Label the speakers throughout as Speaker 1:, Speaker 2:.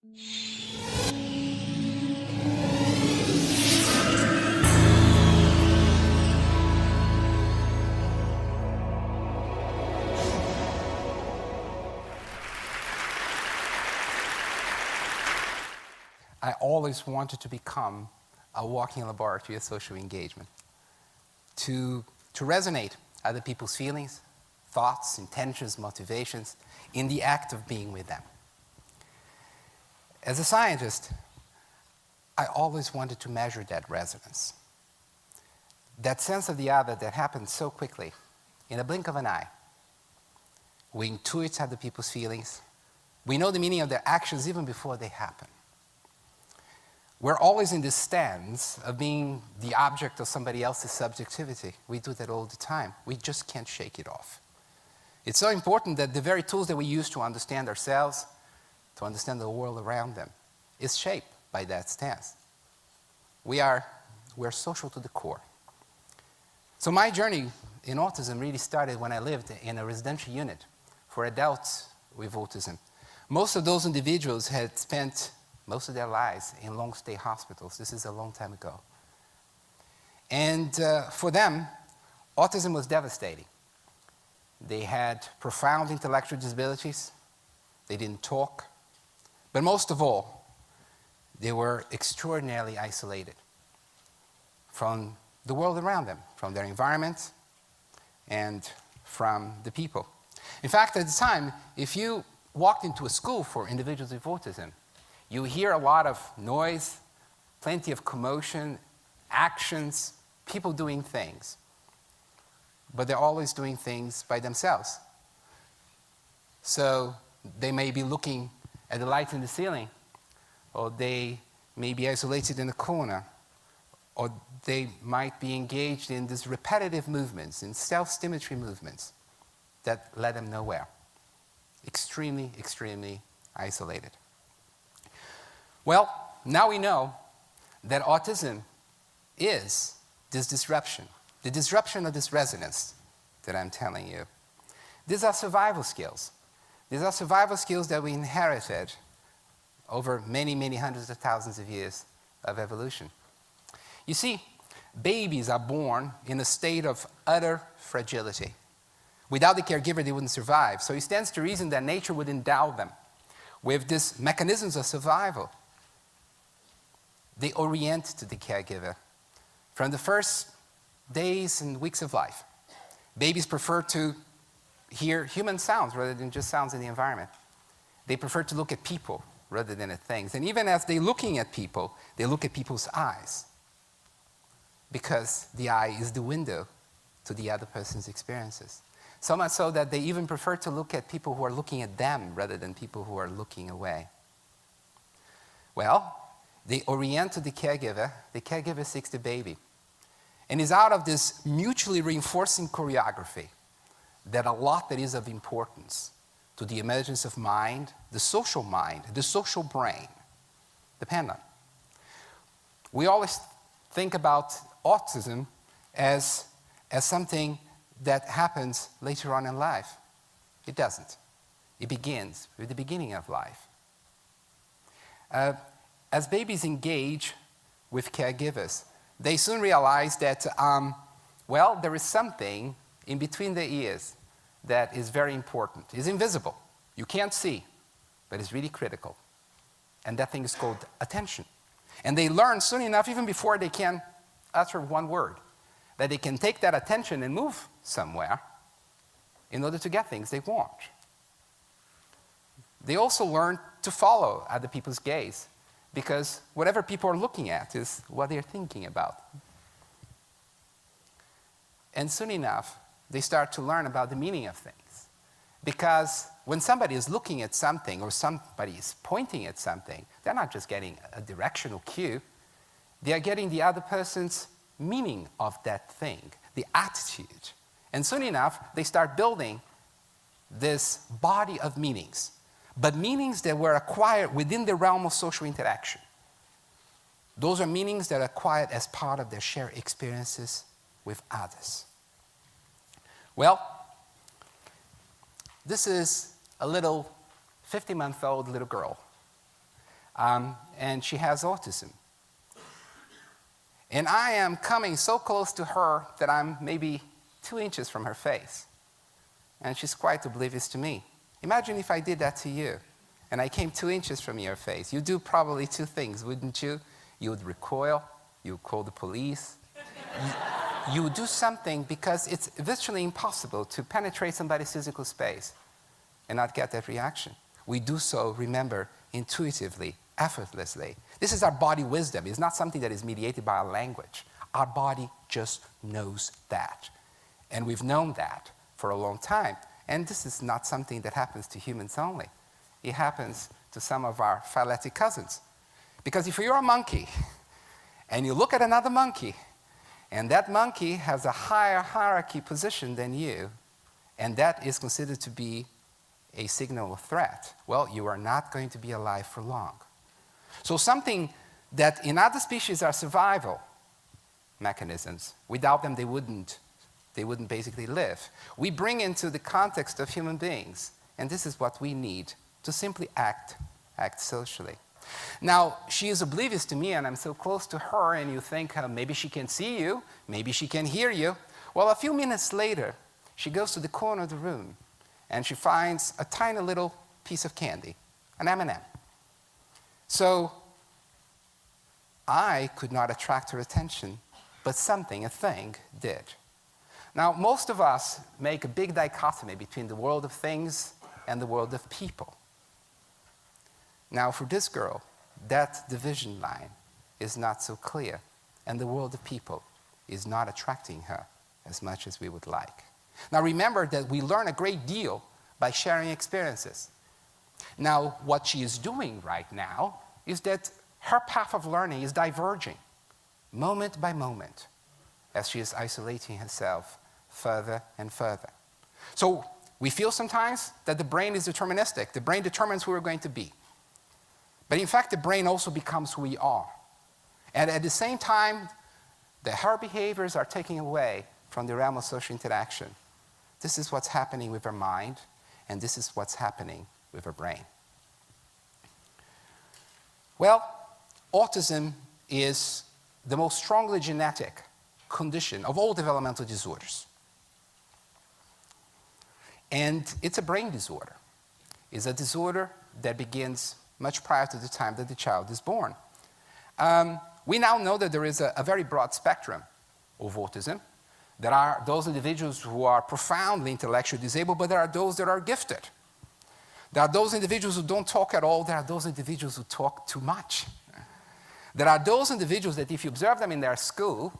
Speaker 1: I always wanted to become a walking laboratory of social engagement, to resonate other people's feelings, thoughts, intentions, motivations in the act of being with them. As a scientist, I always wanted to measure that resonance, that sense of the other that happens so quickly, in a blink of an eye. We intuit other people's feelings. We know the meaning of their actions even before they happen. We're always in this stance of being the object of somebody else's subjectivity. We do that all the time. We just can't shake it off. It's so important that the very tools that we use to understand ourselves, to understand the world around them, is shaped by that stance. We're social to the core. So my journey in autism really started when I lived in a residential unit for adults with autism. Most of those individuals had spent most of their lives in long-stay hospitals. This is a long time ago. And for them, autism was devastating. They had profound intellectual disabilities. They didn't talk. But most of all, they were extraordinarily isolated from the world around them, from their environment and from the people. In fact, at the time, if you walked into a school for individuals with autism, you hear a lot of noise, plenty of commotion, actions, people doing things. But they're always doing things by themselves. So they may be looking at the lights in the ceiling, or they may be isolated in a corner, or they might be engaged in these repetitive movements, in self-stimulatory movements that led them nowhere. Extremely, extremely isolated. Well, now we know that autism is this disruption, the disruption of this resonance that I'm telling you. These are survival skills. These are survival skills that we inherited over many, many hundreds of thousands of years of evolution. You see, babies are born in a state of utter fragility. Without the caregiver, they wouldn't survive. So it stands to reason that nature would endow them with these mechanisms of survival. They orient to the caregiver from the first days and weeks of life. Babies prefer to hear human sounds rather than just sounds in the environment. They prefer to look at people rather than at things. And even as they're looking at people, they look at people's eyes, because the eye is the window to the other person's experiences. So much so that they even prefer to look at people who are looking at them rather than people who are looking away. Well, they orient to the caregiver seeks the baby. And it's out of this mutually reinforcing choreography that a lot that is of importance to the emergence of mind, the social brain, depend on. We always think about autism as something that happens later on in life. It doesn't. It begins with the beginning of life. As babies engage with caregivers, they soon realize that, there is something in between their ears that is very important. It's invisible. You can't see, but it's really critical. And that thing is called attention. And they learn soon enough, even before they can utter one word, that they can take that attention and move somewhere in order to get things they want. They also learn to follow other people's gaze, because whatever people are looking at is what they're thinking about. And soon enough, they start to learn about the meaning of things. Because when somebody is looking at something or somebody is pointing at something, they're not just getting a directional cue, they are getting the other person's meaning of that thing, the attitude. And soon enough, they start building this body of meanings, but meanings that were acquired within the realm of social interaction. Those are meanings that are acquired as part of their shared experiences with others. Well, this is a little 50-month-old little girl. and she has autism. And I am coming so close to her that I'm maybe 2 inches from her face. And she's quite oblivious to me. Imagine if I did that to you, and I came 2 inches from your face. You'd do probably 2 things, wouldn't you? You would recoil, you would call the police. You would do something, because it's virtually impossible to penetrate somebody's physical space and not get that reaction. We do so, remember, intuitively, effortlessly. This is our body wisdom. It's not something that is mediated by our language. Our body just knows that. And we've known that for a long time. And this is not something that happens to humans only. It happens to some of our phyletic cousins. Because if you're a monkey, and you look at another monkey, and that monkey has a higher hierarchy position than you, and that is considered to be a signal of threat, well, you are not going to be alive for long. So something that in other species are survival mechanisms, without them they wouldn't basically live. We bring into the context of human beings, and this is what we need to simply act socially. Now, she is oblivious to me, and I'm so close to her, and you think, maybe she can see you, maybe she can hear you. Well, a few minutes later, she goes to the corner of the room, and she finds a tiny little piece of candy, an M&M. So I could not attract her attention, but something, a thing, did. Now, most of us make a big dichotomy between the world of things and the world of people. Now, for this girl, that division line is not so clear, and the world of people is not attracting her as much as we would like. Now, remember that we learn a great deal by sharing experiences. Now, what she is doing right now is that her path of learning is diverging, moment by moment, as she is isolating herself further and further. So we feel sometimes that the brain is deterministic. The brain determines who we're going to be. But in fact, the brain also becomes who we are. And at the same time, her behaviors are taken away from the realm of social interaction. This is what's happening with her mind, and this is what's happening with her brain. Well, autism is the most strongly genetic condition of all developmental disorders. And it's a brain disorder. It's a disorder that begins much prior to the time that the child is born. We now know that there is a very broad spectrum of autism. There are those individuals who are profoundly intellectually disabled, but there are those that are gifted. There are those individuals who don't talk at all. There are those individuals who talk too much. There are those individuals that if you observe them in their school,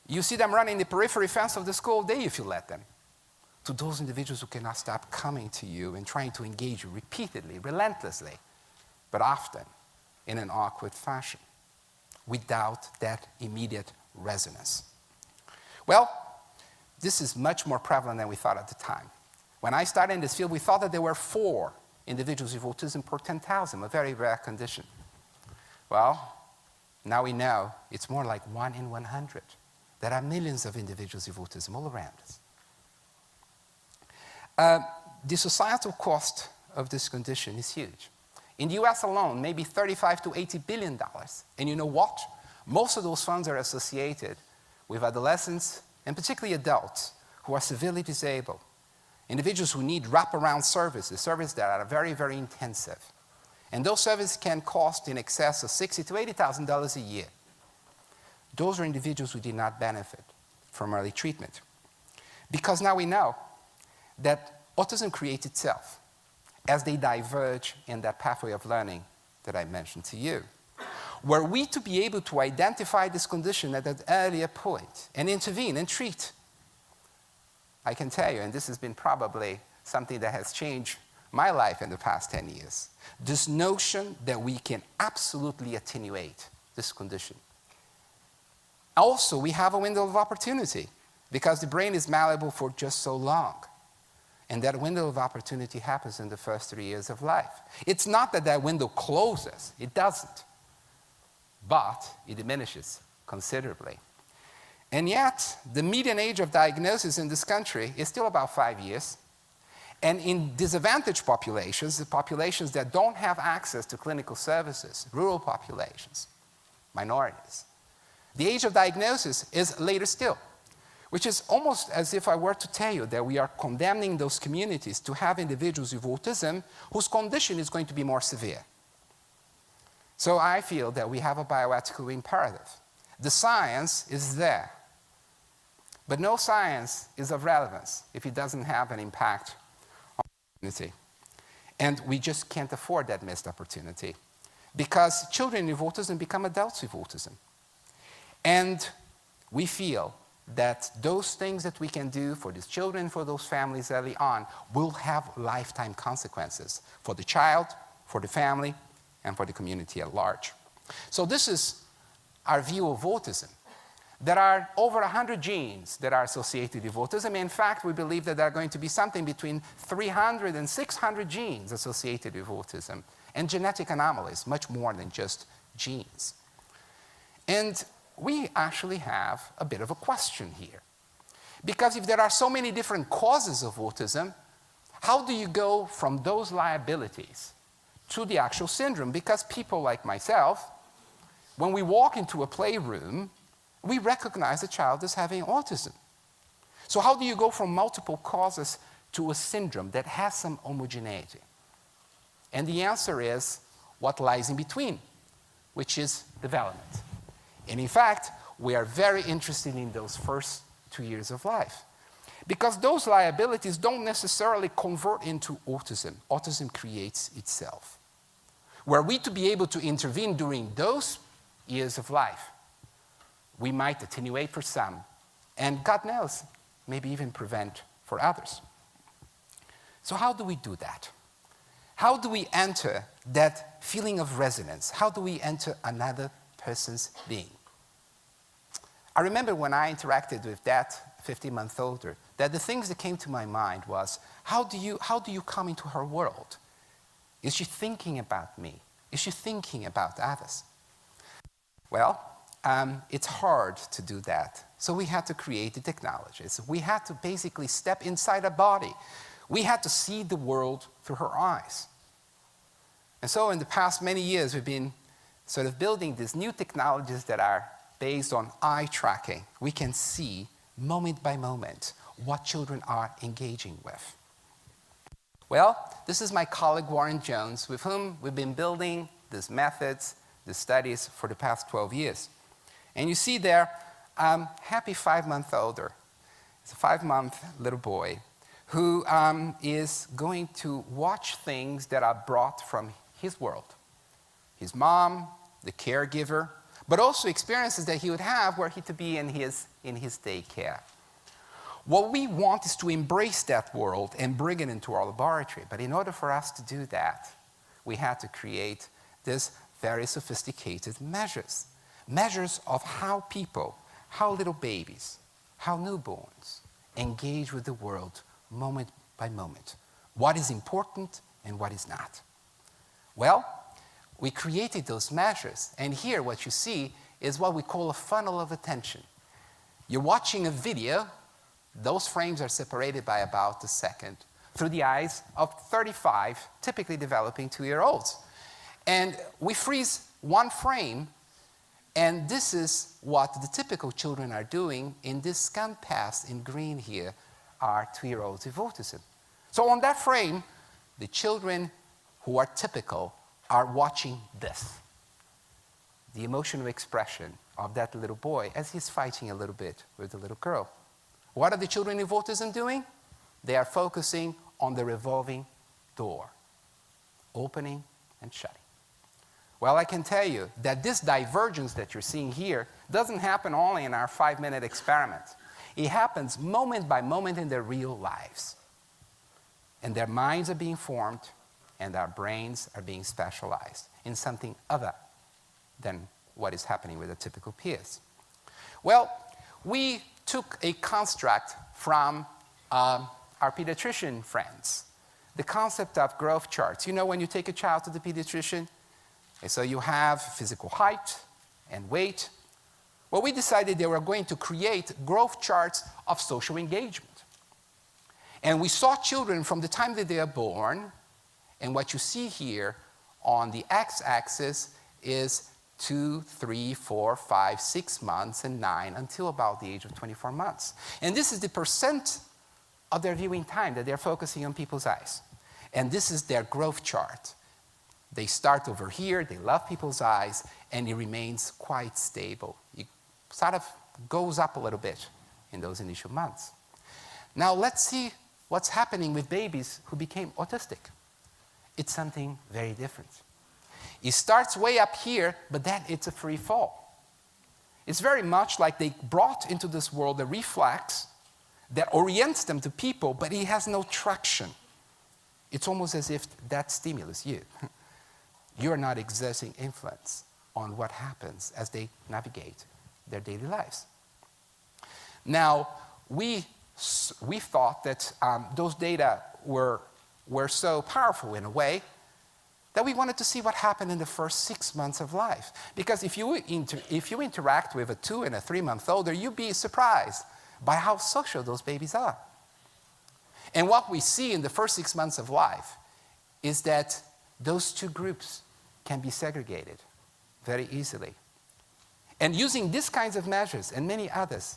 Speaker 1: you see them running the periphery fence of the school all day if you let them. To those individuals who cannot stop coming to you and trying to engage you repeatedly, relentlessly, but often in an awkward fashion, without that immediate resonance. Well, this is much more prevalent than we thought at the time. When I started in this field, we thought that there were 4 individuals with autism per 10,000, a very rare condition. Well, now we know it's more like 1 in 100. There are millions of individuals with autism all around us. The societal cost of this condition is huge. In the US alone, maybe $35 to $80 billion. And you know what? Most of those funds are associated with adolescents, and particularly adults, who are severely disabled. Individuals who need wraparound services that are very, very intensive. And those services can cost in excess of $60,000 to $80,000 a year. Those are individuals who did not benefit from early treatment. Because now we know that autism creates itself as they diverge in that pathway of learning that I mentioned to you. Were we to be able to identify this condition at an earlier point and intervene and treat, I can tell you, and this has been probably something that has changed my life in the past 10 years, this notion that we can absolutely attenuate this condition. Also, we have a window of opportunity because the brain is malleable for just so long. And that window of opportunity happens in the first 3 years of life. It's not that that window closes. It doesn't. But it diminishes considerably. And yet, the median age of diagnosis in this country is still about 5 years. And in disadvantaged populations, the populations that don't have access to clinical services, rural populations, minorities, the age of diagnosis is later still, which is almost as if I were to tell you that we are condemning those communities to have individuals with autism whose condition is going to be more severe. So I feel that we have a bioethical imperative. The science is there, but no science is of relevance if it doesn't have an impact on the community. And we just can't afford that missed opportunity because children with autism become adults with autism. And we feel that those things that we can do for these children, for those families early on, will have lifetime consequences for the child, for the family, and for the community at large. So this is our view of autism. There are over 100 genes that are associated with autism. In fact, we believe that there are going to be something between 300 and 600 genes associated with autism, and genetic anomalies, much more than just genes. And we actually have a bit of a question here. Because if there are so many different causes of autism, how do you go from those liabilities to the actual syndrome? Because people like myself, when we walk into a playroom, we recognize the child as having autism. So how do you go from multiple causes to a syndrome that has some homogeneity? And the answer is what lies in between, which is development. And in fact, we are very interested in those first 2 years of life. Because those liabilities don't necessarily convert into autism. Autism creates itself. Were we to be able to intervene during those years of life, we might attenuate for some, and God knows, maybe even prevent for others. So how do we do that? How do we enter that feeling of resonance? How do we enter another person's being? I remember when I interacted with that 15-month-older, that the things that came to my mind was, how do you come into her world? Is she thinking about me? Is she thinking about others? Well, it's hard to do that. So we had to create the technologies. We had to basically step inside her body. We had to see the world through her eyes. And so in the past many years, we've been sort of building these new technologies that are based on eye tracking. We can see moment by moment what children are engaging with. Well, this is my colleague Warren Jones, with whom we've been building these methods, the studies for the past 12 years. And you see there, happy 5-month-older. It's a 5-month little boy who is going to watch things that are brought from his world. His mom, the caregiver, but also experiences that he would have were he to be in his daycare. What we want is to embrace that world and bring it into our laboratory. But in order for us to do that, we had to create these very sophisticated measures. Measures of how people, how little babies, how newborns engage with the world moment by moment. What is important and what is not. Well, we created those measures, and here what you see is what we call a funnel of attention. You're watching a video, those frames are separated by about a second, through the eyes of 35 typically developing 2-year-olds. And we freeze one frame, and this is what the typical children are doing. In this scan pass in green here are 2-year-olds with autism. So on that frame, the children who are typical are watching this. The emotional expression of that little boy as he's fighting a little bit with the little girl. What are the children with autism doing? They are focusing on the revolving door, opening and shutting. Well, I can tell you that this divergence that you're seeing here doesn't happen only in our 5-minute experiment. It happens moment by moment in their real lives. And their minds are being formed, and our brains are being specialized in something other than what is happening with the typical peers. Well, we took a construct from our pediatrician friends, the concept of growth charts. You know, when you take a child to the pediatrician, and so you have physical height and weight. Well, we decided they were going to create growth charts of social engagement. And we saw children from the time that they are born, and what you see here on the x-axis is 2, 3, 4, 5, 6 months, and 9 until about the age of 24 months. And this is the percent of their viewing time that they're focusing on people's eyes. And this is their growth chart. They start over here, they love people's eyes, and it remains quite stable. It sort of goes up a little bit in those initial months. Now let's see what's happening with babies who became autistic. It's something very different. It starts way up here, but then it's a free fall. It's very much like they brought into this world a reflex that orients them to people, but it has no traction. It's almost as if that stimulus you. You're not exerting influence on what happens as they navigate their daily lives. Now, we thought that those data were so powerful in a way that we wanted to see what happened in the first 6 months of life. Because if you interact with a 2- and a 3-month-old, you'd be surprised by how social those babies are. And what we see in the first 6 months of life is that those two groups can be segregated very easily. And using these kinds of measures and many others,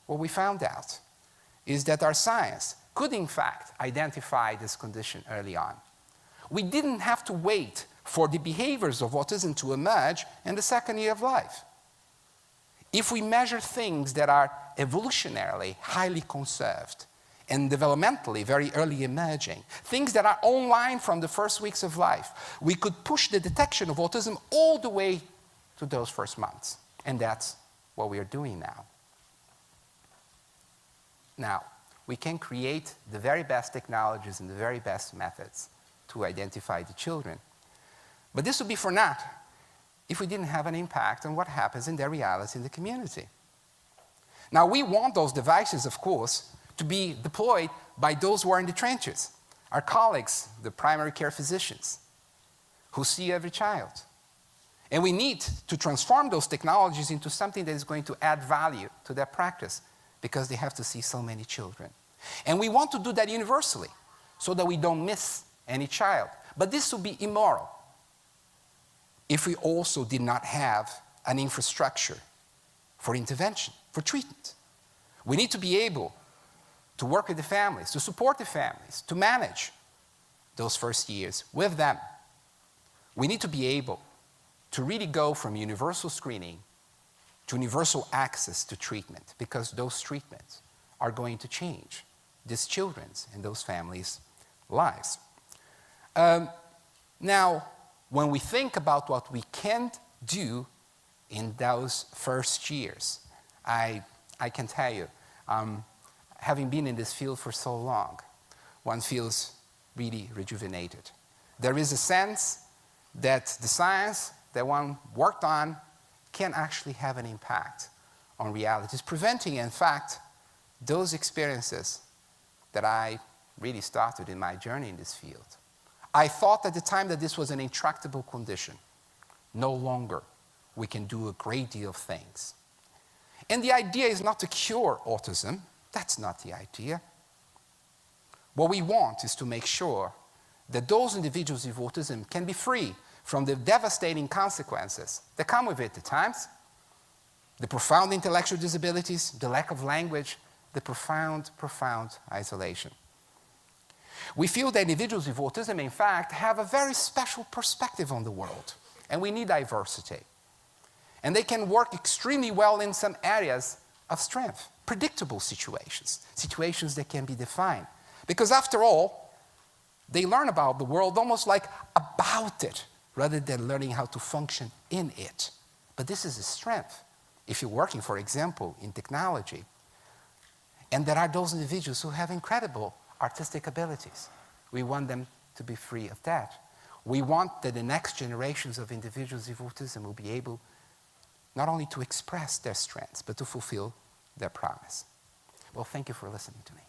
Speaker 1: what we found out is that our science could in fact identify this condition early on. We didn't have to wait for the behaviors of autism to emerge in the second year of life. If we measure things that are evolutionarily highly conserved and developmentally very early emerging, things that are online from the first weeks of life, we could push the detection of autism all the way to those first months. And that's what we are doing now. Now, we can create the very best technologies and the very best methods to identify the children. But this would be for naught if we didn't have an impact on what happens in their reality in the community. Now, we want those devices, of course, to be deployed by those who are in the trenches, our colleagues, the primary care physicians, who see every child. And we need to transform those technologies into something that is going to add value to their practice, because they have to see so many children. And we want to do that universally, so that we don't miss any child. But this would be immoral if we also did not have an infrastructure for intervention, for treatment. We need to be able to work with the families, to support the families, to manage those first years with them. We need to be able to really go from universal screening to universal access to treatment, because those treatments are going to change these children's and those families' lives. Now, when we think about what we can do in those first years, I can tell you, having been in this field for so long, one feels really rejuvenated. There is a sense that the science that one worked on can actually have an impact on realities, preventing, in fact, those experiences that I really started in my journey in this field. I thought at the time that this was an intractable condition. No longer we can do a great deal of things. And the idea is not to cure autism. That's not the idea. What we want is to make sure that those individuals with autism can be free from the devastating consequences that come with it at times, the profound intellectual disabilities, the lack of language, the profound isolation. We feel that individuals with autism, in fact, have a very special perspective on the world, and we need diversity. And they can work extremely well in some areas of strength, predictable situations, situations that can be defined. Because after all, they learn about the world almost like about it, rather than learning how to function in it. But this is a strength. If you're working, for example, in technology, and there are those individuals who have incredible artistic abilities, we want them to be free of that. We want that the next generations of individuals with autism will be able not only to express their strengths, but to fulfill their promise. Well, thank you for listening to me.